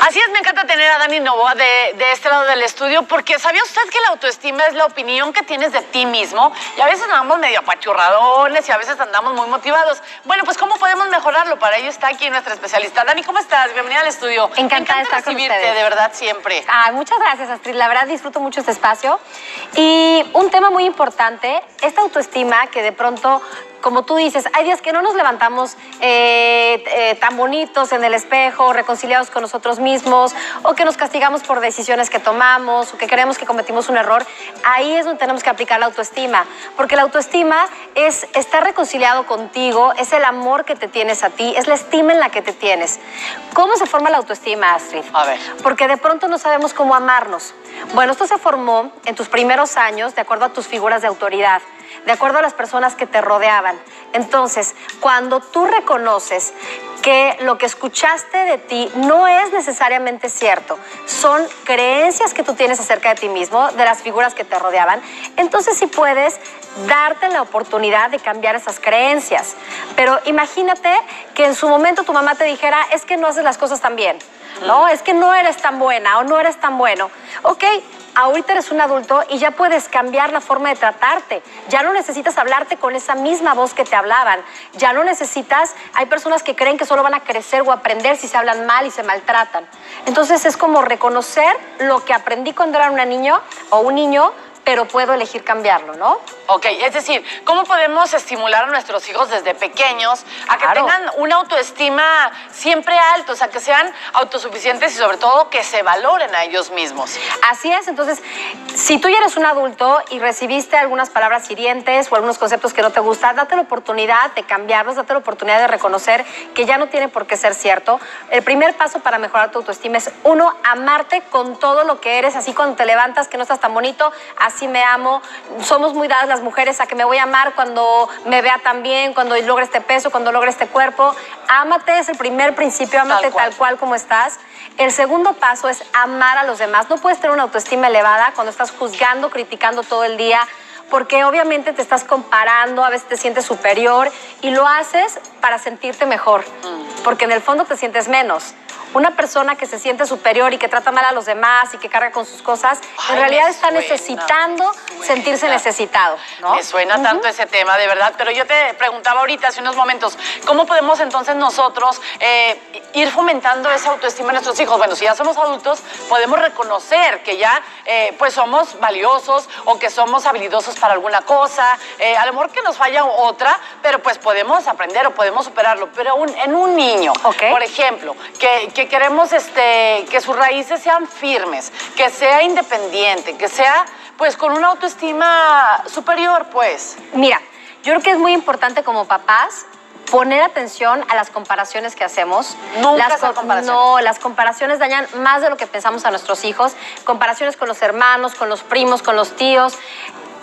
Así es, me encanta tener a Dani Novoa de este lado del estudio, porque ¿sabía usted que la autoestima es la opinión que tienes de ti mismo? Y a veces andamos medio apachurradones y a veces andamos muy motivados. Bueno, pues ¿cómo podemos mejorarlo? Para ello está aquí nuestra especialista. Dani, ¿cómo estás? Bienvenida al estudio. Encantada de estar con ustedes. De verdad, siempre. Ay, muchas gracias, Astrid. La verdad, disfruto mucho este espacio. Y un tema muy importante, esta autoestima que de pronto, como tú dices, hay días que no nos levantamos tan bonitos en el espejo, reconciliados con nosotros mismos, o que nos castigamos por decisiones que tomamos, o que creemos que cometimos un error. Ahí es donde tenemos que aplicar la autoestima, porque la autoestima es estar reconciliado contigo, es el amor que te tienes a ti, es la estima en la que te tienes. ¿Cómo se forma la autoestima, Astrid? A ver. Porque de pronto no sabemos cómo amarnos. Bueno, esto se formó en tus primeros años de acuerdo a tus figuras de autoridad, de acuerdo a las personas que te rodeaban. Entonces, cuando tú reconoces que lo que escuchaste de ti no es necesariamente cierto, son creencias que tú tienes acerca de ti mismo, de las figuras que te rodeaban, entonces sí puedes darte la oportunidad de cambiar esas creencias. Pero imagínate que en su momento tu mamá te dijera, es que no haces las cosas tan bien, ¿no? Es que no eres tan buena o no eres tan bueno. Ok, ahorita eres un adulto y ya puedes cambiar la forma de tratarte. Ya no necesitas hablarte con esa misma voz que te hablaban. Ya no necesitas... Hay personas que creen que solo van a crecer o aprender si se hablan mal y se maltratan. Entonces es como reconocer lo que aprendí cuando era una niña o un niño, pero puedo elegir cambiarlo, ¿no? Ok, es decir, ¿cómo podemos estimular a nuestros hijos desde pequeños a que tengan una autoestima siempre alta, o sea, que sean autosuficientes y sobre todo que se valoren a ellos mismos? Así es, entonces, si tú ya eres un adulto y recibiste algunas palabras hirientes o algunos conceptos que no te gustan, date la oportunidad de cambiarlos, date la oportunidad de reconocer que ya no tiene por qué ser cierto. El primer paso para mejorar tu autoestima es, uno, amarte con todo lo que eres, así cuando te levantas, que no estás tan bonito, así me amo. Somos muy dadas las mujeres a que me voy a amar cuando me vea tan bien, cuando logre este peso, cuando logre este cuerpo. Ámate, es el primer principio, ámate tal cual como estás. El segundo paso es amar a los demás. No puedes tener una autoestima elevada cuando estás juzgando, criticando todo el día, porque obviamente te estás comparando, a veces te sientes superior y lo haces para sentirte mejor, porque en el fondo te sientes menos. Una persona que se siente superior y que trata mal a los demás y que carga con sus cosas, en realidad está necesitando sentirse necesitado, ¿no? Me suena tanto ese tema, de verdad. Pero yo te preguntaba ahorita, hace unos momentos, ¿cómo podemos entonces nosotros ir fomentando esa autoestima en nuestros hijos? Bueno, si ya somos adultos, podemos reconocer que ya pues somos valiosos o que somos habilidosos para alguna cosa. A lo mejor que nos falla otra, pero pues podemos aprender o podemos superarlo. Pero en un niño, por ejemplo, que queremos que sus raíces sean firmes, que sea independiente, que sea pues con una autoestima superior, pues. Mira, yo creo que es muy importante como papás poner atención a las comparaciones que hacemos. Nunca las comparaciones. No, las comparaciones dañan más de lo que pensamos a nuestros hijos. Comparaciones con los hermanos, con los primos, con los tíos.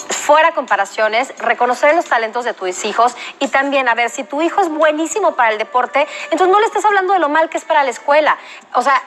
Fuera comparaciones, reconocer los talentos de tus hijos y también, a ver, si tu hijo es buenísimo para el deporte, entonces no le estés hablando de lo mal que es para la escuela. O sea,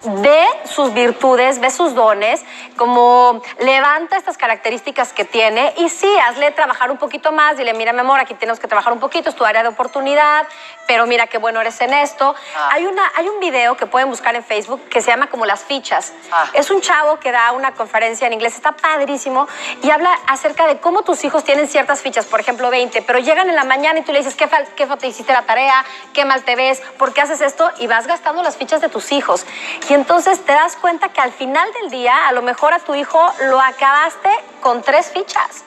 ve sus virtudes, ve sus dones, como levanta estas características que tiene y sí, hazle trabajar un poquito más, dile, mira, mi amor, aquí tenemos que trabajar un poquito, es tu área de oportunidad, pero mira qué bueno eres en esto. Hay un video que pueden buscar en Facebook que se llama como Las Fichas. Es un chavo que da una conferencia en inglés, está padrísimo, y habla acerca de cómo tus hijos tienen ciertas fichas, por ejemplo, 20, pero llegan en la mañana y tú le dices, qué falta hiciste la tarea, qué mal te ves, ¿por qué haces esto? Y vas gastando las fichas de tus hijos. Y entonces te das cuenta que al final del día, a lo mejor a tu hijo lo acabaste con 3 fichas.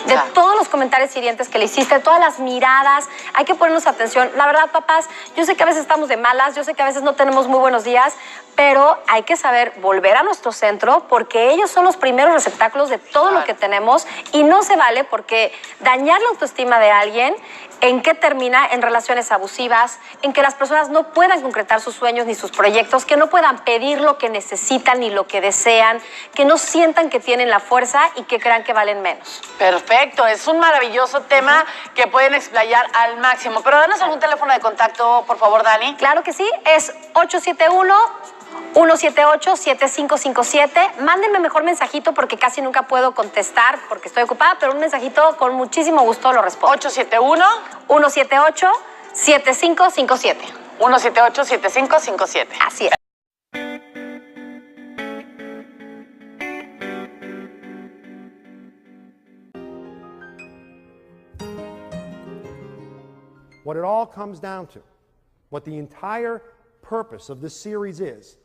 De todos los comentarios hirientes que le hiciste, de todas las miradas, hay que ponernos atención. La verdad, papás, yo sé que a veces estamos de malas, yo sé que a veces no tenemos muy buenos días, pero hay que saber volver a nuestro centro porque ellos son los primeros receptáculos de todo lo que tenemos y no se vale porque dañar la autoestima de alguien, ¿en qué termina? En relaciones abusivas, en que las personas no puedan concretar sus sueños ni sus proyectos, que no puedan pedir lo que necesitan ni lo que desean, que no sientan que tienen la fuerza y que crean que valen menos. Perfecto, es un maravilloso tema que pueden explayar al máximo. Pero danos algún teléfono de contacto, por favor, Dani. Claro que sí, es 871-178-7557. Mándenme mejor mensajito porque casi nunca puedo contestar porque estoy ocupada, pero un mensajito con muchísimo gusto lo respondo. 871-178-7557. 178-7557. Así es. what it all comes down to, what the entire purpose of this series is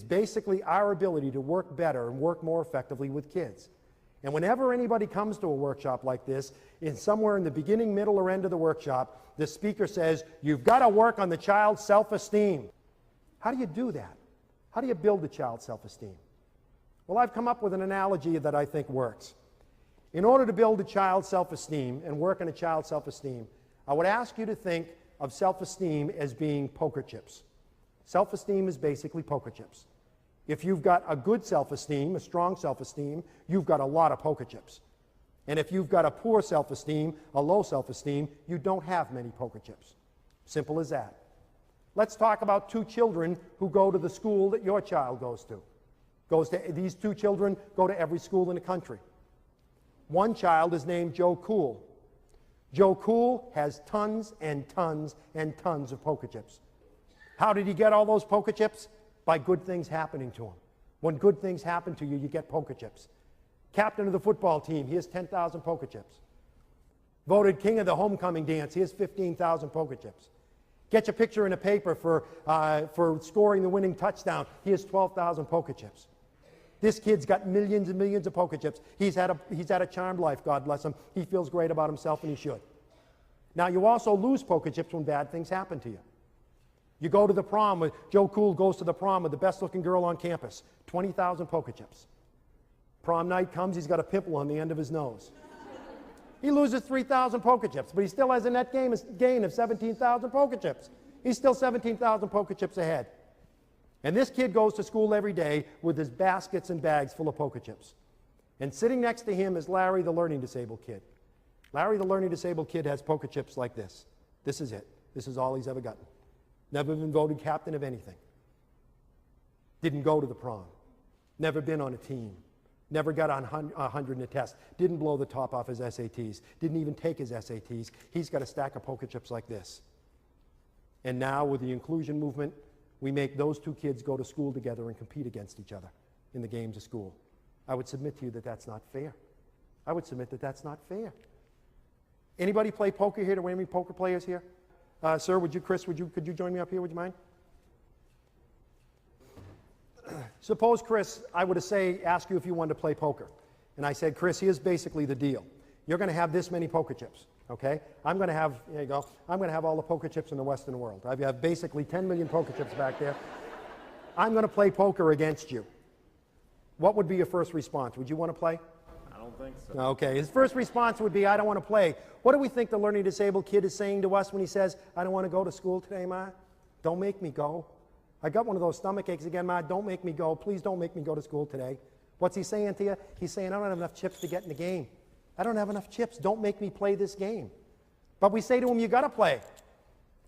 basically our ability to work better and work more effectively with kids. And whenever anybody comes to a workshop like this, somewhere in the beginning, middle, or end of the workshop, the speaker says, you've got to work on the child's self-esteem. How do you do that? How do you build the child's self-esteem? Well, I've come up with an analogy that I think works. In order to build a child's self-esteem and work on a child's self-esteem, I would ask you to think of self-esteem as being poker chips. Self-esteem is basically poker chips. If you've got a good self-esteem, a strong self-esteem, you've got a lot of poker chips. And if you've got a poor self-esteem, a low self-esteem, you don't have many poker chips. Simple as that. Let's talk about two children who go to the school that your child goes to. These two children go to every school in the country. One child is named Joe Cool. Joe Cool has tons and tons and tons of poker chips. How did he get all those poker chips? By good things happening to him. When good things happen to you, you get poker chips. Captain of the football team, he has 10,000 poker chips. Voted king of the homecoming dance, he has 15,000 poker chips. Get your picture in a paper for scoring the winning touchdown, he has 12,000 poker chips. This kid's got millions and millions of poker chips. He's had a charmed life, God bless him. He feels great about himself, and he should. Now, you also lose poker chips when bad things happen to you. You go to the prom, Joe Cool goes to the prom with the best-looking girl on campus, 20,000 poker chips. Prom night comes, he's got a pimple on the end of his nose. He loses 3,000 poker chips, but he still has a net gain of 17,000 poker chips. He's still 17,000 poker chips ahead. And this kid goes to school every day with his baskets and bags full of poker chips. And sitting next to him is Larry, the learning disabled kid. Larry, the learning disabled kid, has poker chips like this. This is it. This is all he's ever gotten. Never been voted captain of anything. Didn't go to the prom. Never been on a team. Never got on 100 in a test. Didn't blow the top off his SATs. Didn't even take his SATs. He's got a stack of poker chips like this. And now with the inclusion movement, we make those two kids go to school together and compete against each other in the games of school. I would submit to you that that's not fair. I would submit that that's not fair. Anybody play poker here? Do we have any poker players here? Sir, Chris, could you join me up here? Would you mind? Suppose, Chris, I were to ask you if you wanted to play poker. And I said, Chris, here's basically the deal. You're going to have this many poker chips, okay? I'm going to have, here you go, I'm going to have all the poker chips in the Western world. I have basically 10 million poker chips back there. I'm going to play poker against you. What would be your first response? Would you want to play? I don't think so. Okay, his first response would be, I don't want to play. What do we think the learning disabled kid is saying to us when he says, I don't want to go to school today, Ma? Don't make me go. I got one of those stomach aches again, Ma. Don't make me go. Please don't make me go to school today. What's he saying to you? He's saying, I don't have enough chips to get in the game. I don't have enough chips. Don't make me play this game. But we say to him, you got to play.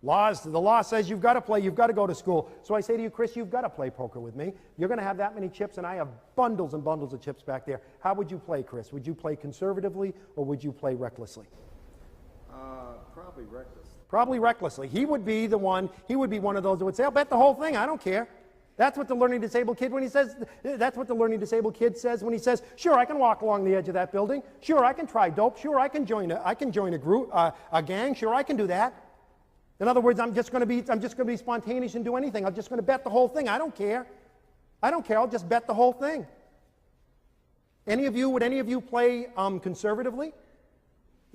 The law says you've got to play. You've got to go to school. So I say to you, Chris, you've got to play poker with me. You're going to have that many chips, and I have bundles and bundles of chips back there. How would you play, Chris? Would you play conservatively, or would you play recklessly? Probably reckless. Probably recklessly. He would be one of those that would say, I'll bet the whole thing. I don't care. That's what the learning disabled kid that's what the learning disabled kid says when he says, sure, I can walk along the edge of that building. Sure, I can try dope. Sure, I can join a group, a gang. Sure, I can do that. In other words, I'm just going to be spontaneous and do anything. I'm just going to bet the whole thing. I don't care. I'll just bet the whole thing. Would any of you play conservatively?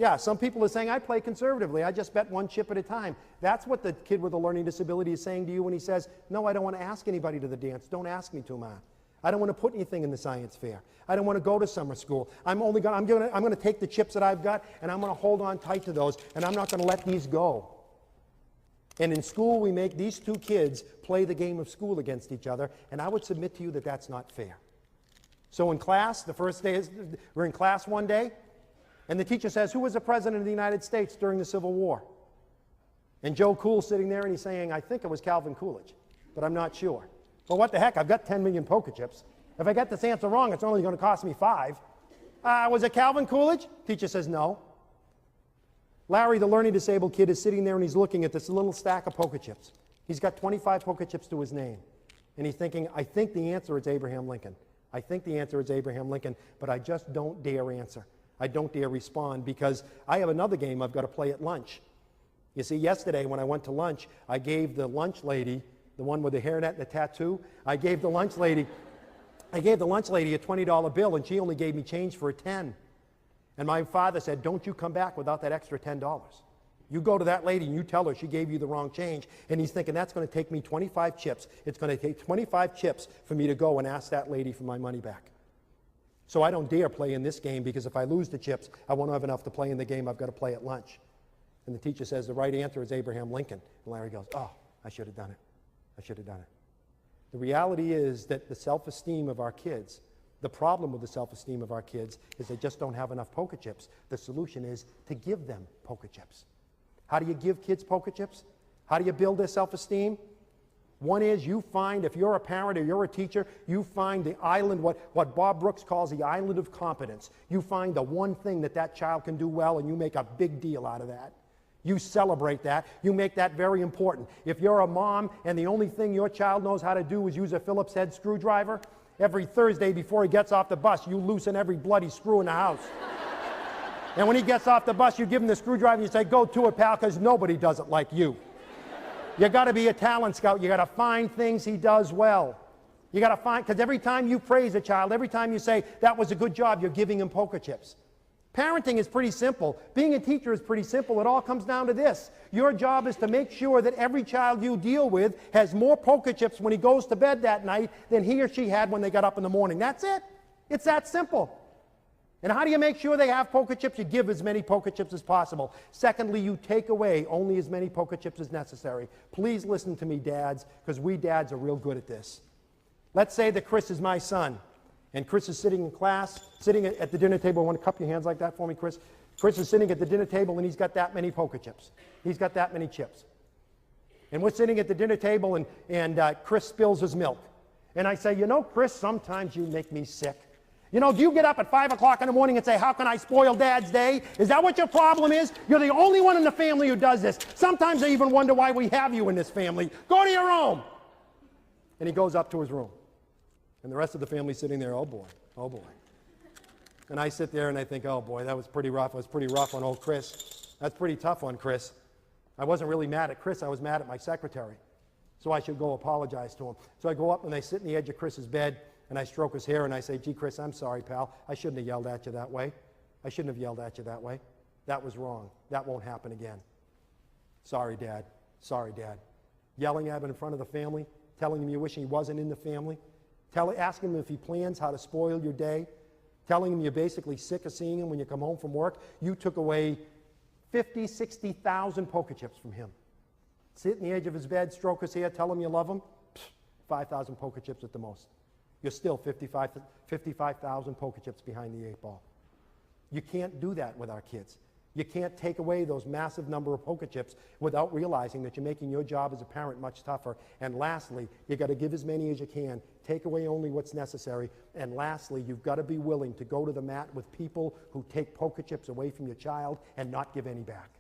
Yeah, some people are saying, I play conservatively. I just bet one chip at a time. That's what the kid with a learning disability is saying to you when he says, no, I don't want to ask anybody to the dance. Don't ask me to, Ma. I don't want to put anything in the science fair. I don't want to go to summer school. I'm going to take the chips that I've got, and I'm going to hold on tight to those, and I'm not going to let these go. And in school, we make these two kids play the game of school against each other, and I would submit to you that that's not fair. So in class, the first day we're in class one day, and the teacher says, who was the president of the United States during the Civil War? And Joe Cool's sitting there, and he's saying, I think it was Calvin Coolidge, but I'm not sure. Well, what the heck? I've got 10 million poker chips. If I get this answer wrong, it's only going to cost me 5. Was it Calvin Coolidge? Teacher says, no. Larry, the learning disabled kid, is sitting there, and he's looking at this little stack of poker chips. He's got 25 poker chips to his name. And he's thinking, I think the answer is Abraham Lincoln. I think the answer is Abraham Lincoln, but I just don't dare answer. I don't dare respond because I have another game I've got to play at lunch. You see, yesterday when I went to lunch, I gave the lunch lady, the one with the hairnet and the tattoo, I gave the lunch lady a $20 bill, and she only gave me change for a 10. And my father said, don't you come back without that extra $10. You go to that lady and you tell her she gave you the wrong change. And he's thinking, that's going to take me 25 chips. It's going to take 25 chips for me to go and ask that lady for my money back. So I don't dare play in this game, because if I lose the chips, I won't have enough to play in the game I've got to play at lunch. And the teacher says, the right answer is Abraham Lincoln. And Larry goes, oh, I should have done it. I should have done it. The reality is that the self-esteem of our kids, the problem with the self-esteem of our kids is they just don't have enough poker chips. The solution is to give them poker chips. How do you give kids poker chips? How do you build their self-esteem? One is, you find, if you're a parent or you're a teacher, you find the island, what Bob Brooks calls the island of competence. You find the one thing that child can do well, and you make a big deal out of that. You celebrate that. You make that very important. If you're a mom and the only thing your child knows how to do is use a Phillips head screwdriver, every Thursday before he gets off the bus, you loosen every bloody screw in the house. And when he gets off the bus, you give him the screwdriver and you say, go to it, pal, because nobody does it like you. You got to be a talent scout. You got to find things he does well. You got to find, because every time you praise a child, every time you say, that was a good job, you're giving him poker chips. Parenting is pretty simple. Being a teacher is pretty simple. It all comes down to this. Your job is to make sure that every child you deal with has more poker chips when he goes to bed that night than he or she had when they got up in the morning. That's it. It's that simple. And how do you make sure they have poker chips? You give as many poker chips as possible. Secondly, you take away only as many poker chips as necessary. Please listen to me, dads, because we dads are real good at this. Let's say that Chris is my son. And Chris is sitting in class, sitting at the dinner table. Want to cup your hands like that for me, Chris? Chris is sitting at the dinner table, and he's got that many poker chips. He's got that many chips. And we're sitting at the dinner table, and Chris spills his milk. And I say, you know, Chris, sometimes you make me sick. You know, do you get up at 5 o'clock in the morning and say, how can I spoil Dad's day? Is that what your problem is? You're the only one in the family who does this. Sometimes I even wonder why we have you in this family. Go to your room. And he goes up to his room. And the rest of the family's sitting there, oh boy, oh boy. And I sit there and I think, oh boy, that was pretty rough. It was pretty rough on old Chris. That's pretty tough on Chris. I wasn't really mad at Chris. I was mad at my secretary. So I should go apologize to him. So I go up and I sit in the edge of Chris's bed and I stroke his hair and I say, gee, Chris, I'm sorry, pal. I shouldn't have yelled at you that way. I shouldn't have yelled at you that way. That was wrong. That won't happen again. Sorry, Dad. Sorry, Dad. Yelling at him in front of the family, telling him you wish he wasn't in the family, asking him if he plans how to spoil your day, telling him you're basically sick of seeing him when you come home from work. You took away 50, 60,000 poker chips from him. Sit in the edge of his bed, stroke his hair, tell him you love him, 5,000 poker chips at the most. You're still 55,000 poker chips behind the 8 ball. You can't do that with our kids. You can't take away those massive number of poker chips without realizing that you're making your job as a parent much tougher. And lastly, you got to give as many as you can. Take away only what's necessary. And lastly, you've got to be willing to go to the mat with people who take poker chips away from your child and not give any back.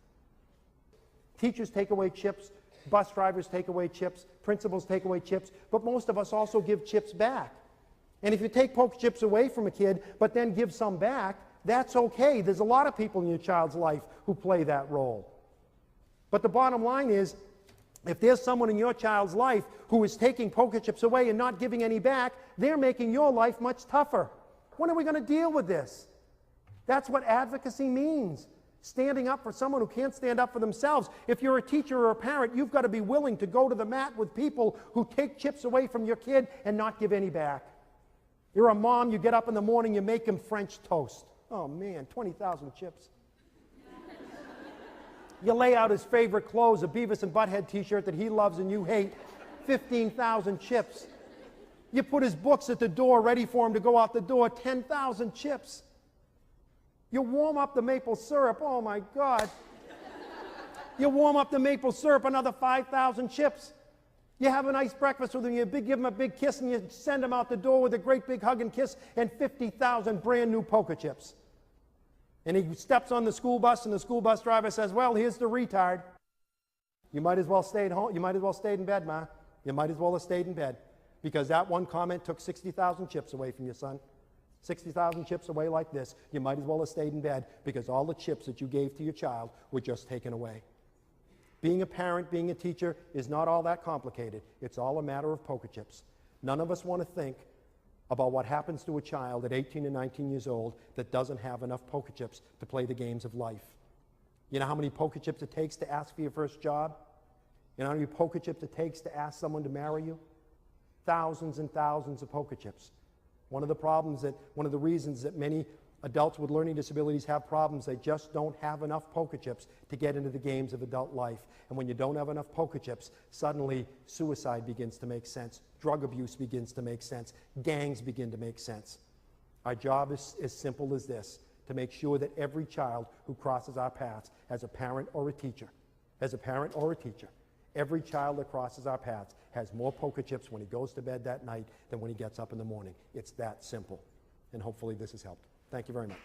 Teachers take away chips. Bus drivers take away chips. Principals take away chips. But most of us also give chips back. And if you take poker chips away from a kid, but then give some back, that's okay. There's a lot of people in your child's life who play that role. But the bottom line is, if there's someone in your child's life who is taking poker chips away and not giving any back, they're making your life much tougher. When are we going to deal with this? That's what advocacy means. Standing up for someone who can't stand up for themselves. If you're a teacher or a parent, you've got to be willing to go to the mat with people who take chips away from your kid and not give any back. You're a mom, you get up in the morning, you make him French toast. Oh man, 20,000 chips. You lay out his favorite clothes, a Beavis and Butthead t-shirt that he loves and you hate, 15,000 chips. You put his books at the door ready for him to go out the door, 10,000 chips. You warm up the maple syrup, oh my God. You warm up the maple syrup, another 5,000 chips. You have a nice breakfast with him, you give him a big kiss, and you send him out the door with a great big hug and kiss, and 50,000 brand new poker chips. And he steps on the school bus, and the school bus driver says, well, here's the retard. You might as well stay at home. You might as well stay in bed, Ma. You might as well have stayed in bed. Because that one comment took 60,000 chips away from your son. 60,000 chips away like this. You might as well have stayed in bed, because all the chips that you gave to your child were just taken away. Being a parent, being a teacher is not all that complicated. It's all a matter of poker chips. None of us want to think about what happens to a child at 18 and 19 years old that doesn't have enough poker chips to play the games of life. You know how many poker chips it takes to ask for your first job? You know how many poker chips it takes to ask someone to marry you? Thousands and thousands of poker chips. One of the reasons that many adults with learning disabilities have problems, they just don't have enough poker chips to get into the games of adult life. And when you don't have enough poker chips, suddenly suicide begins to make sense, drug abuse begins to make sense, gangs begin to make sense. Our job is as simple as this, to make sure that every child who crosses our paths, as a parent or a teacher, every child that crosses our paths has more poker chips when he goes to bed that night than when he gets up in the morning. It's that simple. And hopefully this has helped. Thank you very much.